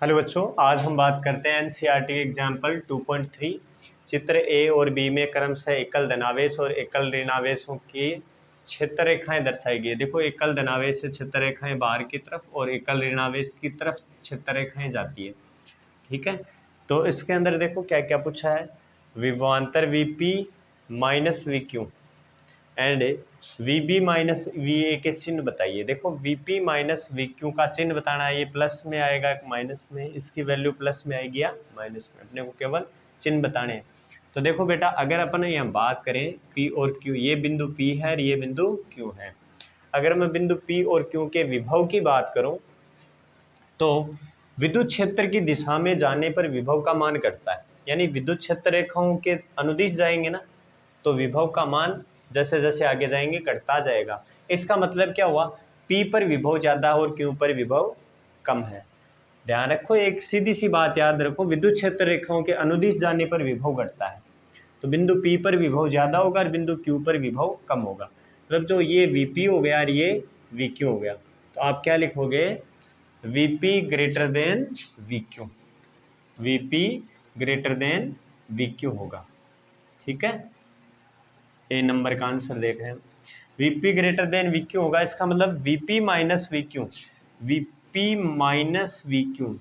Hello बच्चों, आज हम बात करते हैं एनसीईआरटी एग्जाम्पल 2.3 चित्र ए और बी में क्रमशः एकल धनावेश और एकल ऋणावेशों की क्षेत्र रेखाएं दर्शाई गई है। देखो, एकल धनावेश से क्षेत्र रेखाएं बाहर की तरफ और एकल ऋणावेश की तरफ क्षेत्र रेखाएं जाती है। ठीक है, तो इसके अंदर देखो क्या क्या पूछा है। विभवांतर VP minus V Q and V B minus V A के चिन्ह बताइए। देखो, V P minus V Q का चिन्ह बताना है। ये प्लस में आएगा माइनस में, इसकी वैल्यू प्लस में आएगी या माइनस में, अपने को केवल चिन्ह बताने हैं। तो देखो बेटा, अगर अपन यहाँ बात करें पी और क्यू, ये बिंदु पी है और ये बिंदु क्यू है। अगर मैं बिंदु पी और क्यू के विभव की बात करूँ तो विद्युत क्षेत्र की दिशा में जाने पर विभव का मान घटता है। यानी विद्युत क्षेत्र रेखाओं के अनुदिश जाएंगे ना, तो विभव का मान जैसे जैसे आगे जाएंगे घटता जाएगा। इसका मतलब क्या हुआ, P पर विभव ज़्यादा और Q पर विभव कम है। ध्यान रखो, एक सीधी सी बात याद रखो, विद्युत क्षेत्र रेखाओं के अनुदिश जाने पर विभव घटता है। तो बिंदु P पर विभव ज़्यादा होगा और बिंदु Q पर विभव कम होगा। मतलब जो ये VP हो गया और ये VQ हो गया, तो आप क्या लिखोगे, VP greater than VQ, VP greater than VQ होगा। ठीक है, ए नंबर का आंसर देख रहे हैं। वीपी ग्रेटर देन वीक्यू होगा, इसका मतलब VP minus VQ, VP minus VQ,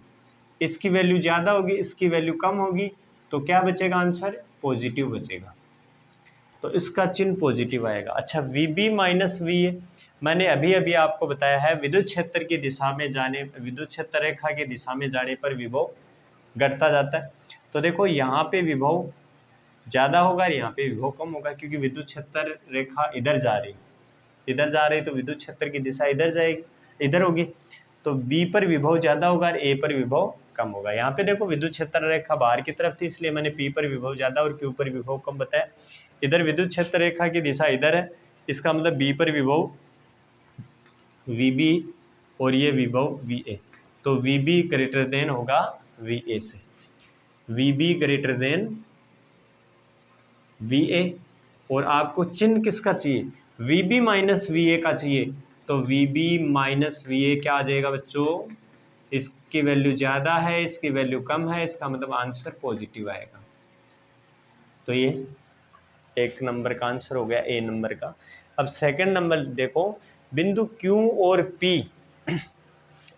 इसकी वैल्यू ज़्यादा होगी, इसकी वैल्यू कम होगी, तो क्या बचेगा आंसर, पॉजिटिव बचेगा। तो इसका चिन्ह पॉजिटिव आएगा। अच्छा, V B minus V A, मैंने अभी अभी आपको बताया है विद्युत क्षेत्र की दिशा में जाने, विद्युत क्षेत्र रेखा की दिशा में जाने पर विभव घटता जाता है। तो देखो, यहाँ पे विभव ज़्यादा होगा और यहाँ पे विभव कम होगा, क्योंकि विद्युत क्षेत्र रेखा इधर जा रही, तो विद्युत क्षेत्र की दिशा इधर जाएगी, इधर होगी। तो B पर विभव ज़्यादा होगा और A पर विभव कम होगा। यहाँ पे देखो, विद्युत क्षेत्र रेखा बाहर की तरफ थी, इसलिए मैंने P पर विभव ज़्यादा और Q पर विभव कम बताया। इधर विद्युत क्षेत्र रेखा की दिशा इधर है, इसका मतलब B पर विभव VB और ये विभव VA, तो VB ग्रेटर देन होगा VA से, VB ग्रेटर देन VA। और आपको चिन्ह किसका चाहिए, VB माइनस VA का चाहिए, तो VB माइनस VA क्या आ जाएगा बच्चों, इसकी वैल्यू ज़्यादा है, इसकी वैल्यू कम है, इसका मतलब आंसर पॉजिटिव आएगा। तो ये एक नंबर का आंसर हो गया, ए नंबर का। अब सेकंड नंबर देखो, बिंदु Q और P,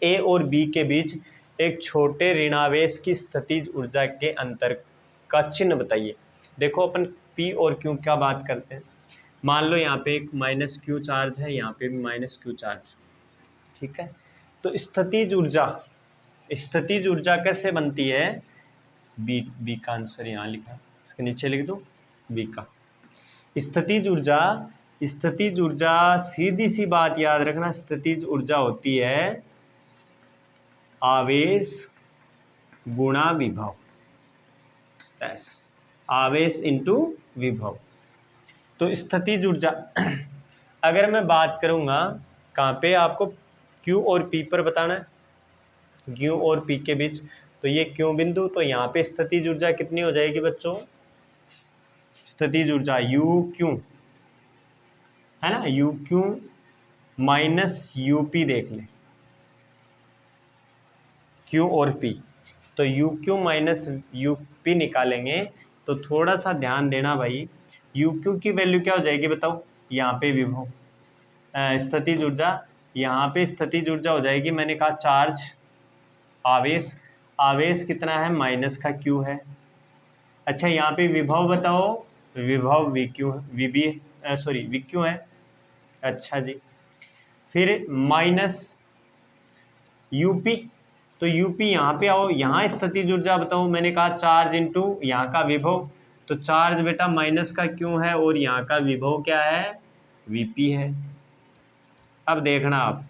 A और B के बीच एक छोटे ऋणावेश की स्थितिज ऊर्जा के अंतर का चिन्ह बताइए। देखो, अपन P और Q क्या बात करते हैं, मान लो यहाँ पे एक माइनस Q चार्ज है, यहाँ पे भी माइनस Q चार्ज। ठीक है, तो स्थितिज ऊर्जा कैसे बनती है, बी का आंसर यहाँ लिखा, इसके नीचे लिख दो बी का। स्थितिज ऊर्जा सीधी सी बात याद रखना, स्थितिज ऊर्जा होती है आवेश गुणा विभव, यस, आवेश इंटू विभव। तो स्थितिज ऊर्जा अगर मैं बात करूँगा कहाँ पे, आपको Q और P पर बताना है, Q और P के बीच, तो ये Q बिंदु, तो यहाँ पे स्थितिज ऊर्जा कितनी हो जाएगी बच्चों, स्थितिज ऊर्जा UQ है ना, UQ माइनस UP देख लें, Q और P, तो UQ माइनस UP निकालेंगे तो थोड़ा सा ध्यान देना भाई, UQ की वैल्यू क्या हो जाएगी बताओ, यहाँ पे विभव स्थितिज ऊर्जा, यहाँ पे स्थितिज ऊर्जा हो जाएगी, मैंने कहा चार्ज, आवेश कितना है, माइनस का Q है। अच्छा, यहाँ पे विभव बताओ, विभव VQ है। अच्छा जी, फिर माइनस UP, तो UP यहाँ पे आओ, यहाँ स्थितिज ऊर्जा बताओ, मैंने कहा चार्ज इंटू यहाँ का विभव, तो चार्ज बेटा माइनस का Q है और यहाँ का विभव क्या है, VP है। अब देखना आप,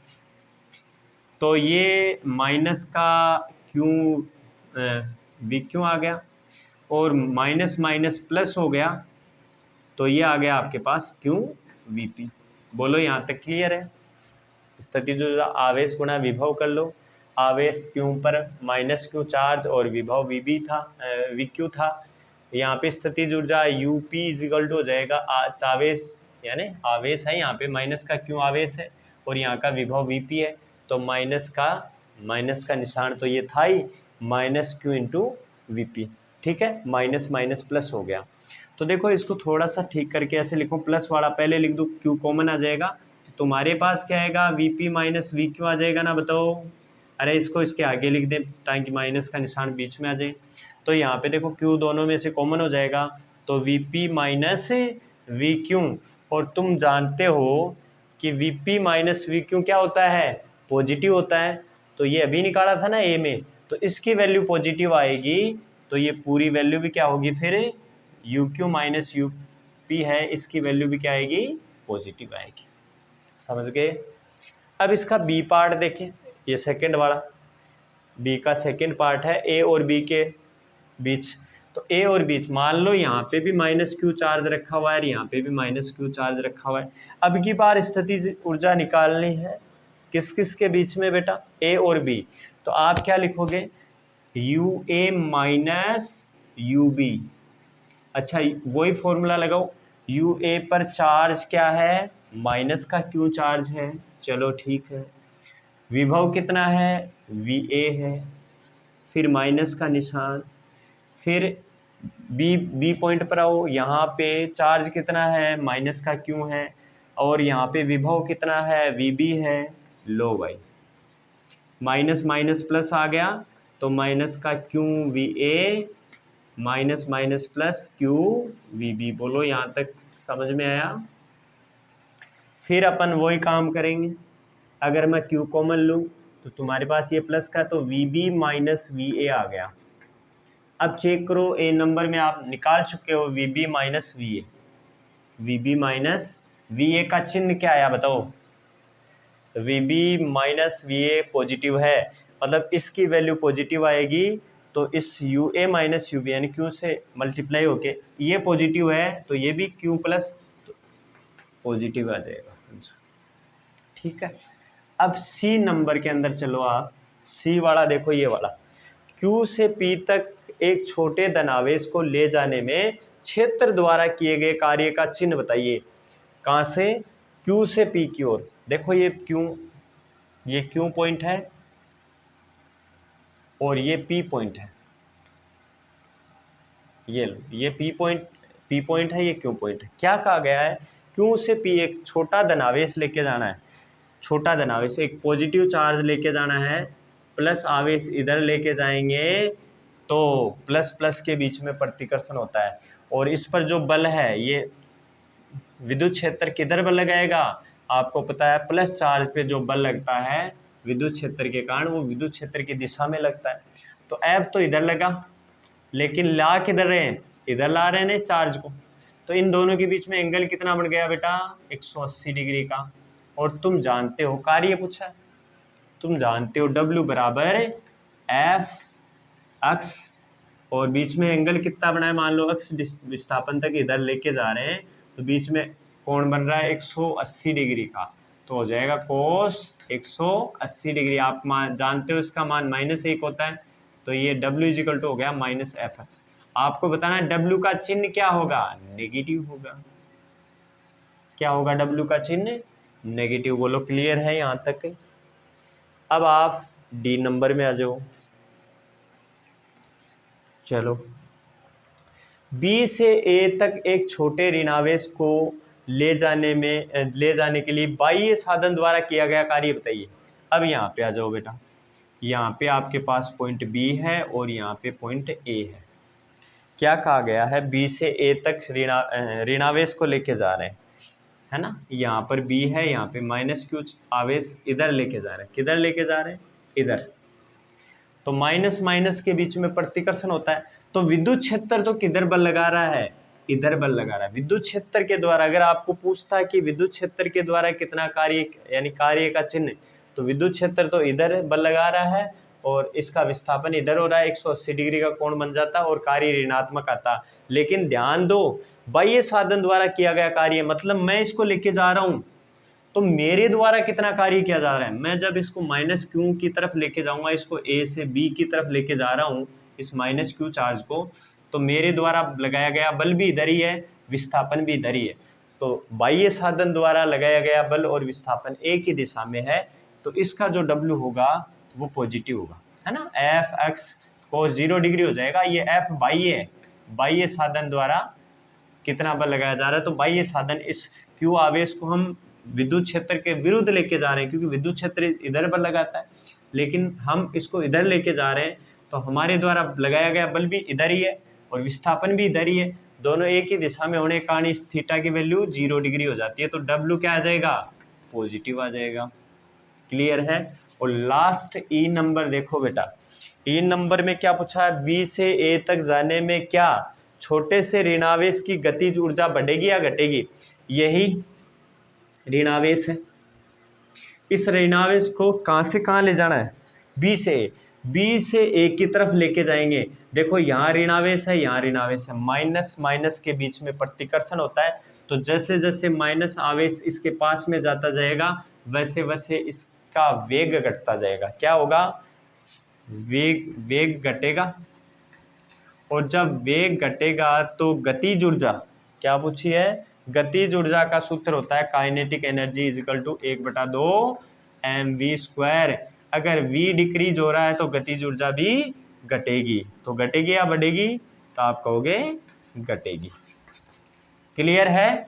तो ये माइनस का Q VQ आ गया और माइनस माइनस प्लस हो गया, तो ये आ गया आपके पास Q VP। बोलो, यहाँ तक क्लियर है। स्थितिज ऊर्जा आवेश गुणा विभव कर लो, आवेश Q पर माइनस Q चार्ज और विभव VQ था। यहाँ पे स्थितिज ऊर्जा UP इजिकल टू हो जाएगा आवेश, यानी आवेश है यहाँ पे, माइनस का Q आवेश है और यहाँ का विभव VP है, तो माइनस का माइनस का निशान तो ये था ही, माइनस क्यू इंटू वीपी, ठीक है, माइनस माइनस प्लस हो गया। तो देखो इसको थोड़ा सा ठीक करके ऐसे लिखो, प्लस वाला पहले लिख दूँ, क्यू कॉमन आ जाएगा, तो तुम्हारे पास क्या आएगा, वीपी माइनस वी क्यू आ जाएगा ना, बताओ। अरे इसको इसके आगे लिख दें ताकि माइनस का निशान बीच में आ जाए। तो यहाँ पे देखो क्यू दोनों में से कॉमन हो जाएगा, तो वीपी माइनस वी क्यू, और तुम जानते हो कि वीपी माइनस वी क्यू क्या होता है, पॉजिटिव होता है। तो ये अभी निकाला था ना ए में, तो इसकी वैल्यू पॉजिटिव आएगी, तो ये पूरी वैल्यू भी क्या होगी फिर, you Q minus U P है, इसकी वैल्यू भी क्या आएगी, पॉजिटिव आएगी। समझ गए। अब इसका बी पार्ट देखें, ये सेकंड वाला, बी का सेकंड पार्ट है ए और बी के बीच। तो ए और बीच मान लो यहाँ पे भी माइनस क्यू चार्ज रखा हुआ है और यहाँ पे भी माइनस क्यू चार्ज रखा हुआ है। अब की बार स्थिति ऊर्जा निकालनी है किस किस के बीच में बेटा, ए और बी। तो आप क्या लिखोगे, U A minus U B. अच्छा वही फॉर्मूला लगाओ, यू ए पर चार्ज क्या है, माइनस का क्यू चार्ज है, चलो ठीक है। विभव कितना है, वी ए है, फिर माइनस का निशान, फिर बी पॉइंट पर आओ, यहाँ पे चार्ज कितना है, माइनस का क्यू है, और यहाँ पे विभव कितना है, वी बी है। लो भाई माइनस माइनस प्लस आ गया, तो माइनस का Q V A minus minus plus Q V B. बोलो यहाँ तक समझ में आया। फिर अपन वही काम करेंगे, अगर मैं क्यू कॉमन लूँ तो तुम्हारे पास ये प्लस का, तो V B minus V A आ गया। अब चेक करो, ए नंबर में आप निकाल चुके हो V B minus V A, V B minus V A का चिन्ह क्या आया बताओ, V B minus V A positive है, मतलब इसकी वैल्यू पॉजिटिव आएगी। तो इस U A minus U B यानी क्यू से मल्टीप्लाई होके ये पॉजिटिव है, तो ये भी क्यू प्लस पॉजिटिव आ जाएगा, ठीक है। अब सी नंबर के अंदर चलो आप, सी वाला देखो, ये वाला Q से P तक एक छोटे धनावेश को ले जाने में क्षेत्र द्वारा किए गए कार्य का चिन्ह बताइए। कहाँ से, Q से P की ओर। देखो ये Q पॉइंट है और ये P पॉइंट है, ये P पॉइंट है, ये Q पॉइंट है। क्या कहा गया है, Q से P एक छोटा धनावेश लेके जाना है, छोटा धनावेश एक पॉजिटिव चार्ज लेके जाना है, प्लस आवेश इधर लेके जाएंगे, तो प्लस प्लस के बीच में प्रतिकर्षण होता है, और इस पर जो बल है, ये विद्युत क्षेत्र किधर बल लगाएगा, आपको पता है प्लस चार्ज पे जो बल लगता है विद्युत क्षेत्र के कारण, वो विद्युत क्षेत्र की दिशा में लगता है। तो F तो इधर लगा, लेकिन ला किधर रहे हैं, इधर ला रहे हैं चार्ज को, तो इन दोनों के बीच में एंगल कितना बन गया बेटा, 180 डिग्री का। और तुम जानते हो, कार्य पूछा है, तुम जानते हो W बराबर एफ अक्स, और बीच में एंगल कितना बना है, मान लो अक्स विस्थापन तक इधर लेके जा रहे हैं, तो बीच में कोण बन रहा है 180 डिग्री का, तो हो जाएगा कोस 180 डिग्री। आप जानते हो इसका मान -1 होता है, तो ये W इजिकल टू हो गया माइनस एफ एक्स। आपको बताना है W का चिन्ह क्या होगा, नेगेटिव होगा। क्या होगा W का चिन्ह, नेगेटिव। बोलो क्लियर है यहाँ तक। अब आप डी नंबर में आ जाओ। चलो बी से ए तक एक छोटे ऋणावेश को ले जाने के लिए बाह्य साधन द्वारा किया गया कार्य बताइए। अब यहाँ पे आ जाओ बेटा, यहाँ पे आपके पास पॉइंट बी है और यहाँ पे पॉइंट ए है। क्या कहा गया है, बी से ए तक ऋणावेश को लेके जा रहे हैं, है ना। यहाँ पर बी है, यहाँ पे माइनस क्यू आवेश इधर लेके जा रहे हैं, किधर लेके जा रहे हैं, इधर। तो माइनस माइनस के बीच में प्रतिकर्षण होता है, तो विद्युत क्षेत्र तो किधर बल लगा रहा है, इधर बल लगा रहा है। विद्युत क्षेत्र के द्वारा, अगर आपको पूछता है कि विद्युत क्षेत्र के द्वारा कितना कार्य, यानी कार्य का चिन्ह, तो विद्युत क्षेत्र तो इधर बल लगा रहा है और इसका विस्थापन इधर हो रहा है, 180 डिग्री का कोण बन जाता और कार्य ऋणात्मक आता। लेकिन ध्यान दो, बाह्य साधन द्वारा किया गया कार्य, मतलब मैं इसको लेके जा रहा हूँ, तो मेरे द्वारा कितना कार्य किया जा रहा है। मैं जब इसको माइनस क्यू की तरफ लेके जाऊंगा, इसको ए से बी की तरफ लेके जा रहा हूँ इस माइनस क्यू चार्ज को, तो मेरे द्वारा लगाया गया बल भी इधर ही है, विस्थापन भी इधर ही है। तो बाह्य साधन द्वारा लगाया गया बल और विस्थापन एक ही दिशा में है, तो इसका जो W होगा वो पॉजिटिव होगा, है ना। एफ एक्स को 0 डिग्री हो जाएगा। ये एफ बाह्य साधन द्वारा कितना बल लगाया जा रहा है, तो बाह्य साधन इस क्यू आवेश को हम विद्युत क्षेत्र के विरुद्ध लेके जा रहे हैं, क्योंकि विद्युत क्षेत्र इधर बल लगाता है, लेकिन हम इसको इधर लेके जा रहे हैं, तो हमारे द्वारा लगाया गया बल भी इधर ही है और विस्थापन भी इधर ही है। दोनों एक ही दिशा में होने के कारण इस थीटा की वैल्यू 0 डिग्री हो जाती है, तो डब्ल्यू क्या आ जाएगा, पॉजिटिव आ जाएगा। क्लियर है। और लास्ट ई नंबर देखो बेटा, ई नंबर में क्या पूछा है, बी से ए तक जाने में क्या छोटे से ऋणावेश की गतिज ऊर्जा बढ़ेगी या घटेगी। यही ऋणावेश है। इस ऋणावेश को कहाँ से कहाँ ले जाना है, बी से ए की तरफ लेके जाएंगे। देखो यहाँ ऋणावेश है, यहाँ ऋणावेश है, माइनस माइनस के बीच में प्रतिकर्षण होता है, तो जैसे जैसे माइनस आवेश इसके पास में जाता जाएगा वैसे वैसे इसका वेग घटता जाएगा। क्या होगा, वेग घटेगा। और जब वेग घटेगा तो गतिज ऊर्जा, क्या पूछी है, गतिज ऊर्जा का सूत्र होता है kinetic energy is equal to 1/2 mv²। अगर v डिक्रीज हो रहा है तो गतिज ऊर्जा भी घटेगी, तो घटेगी या बढ़ेगी, तो आप कहोगे घटेगी। क्लियर है।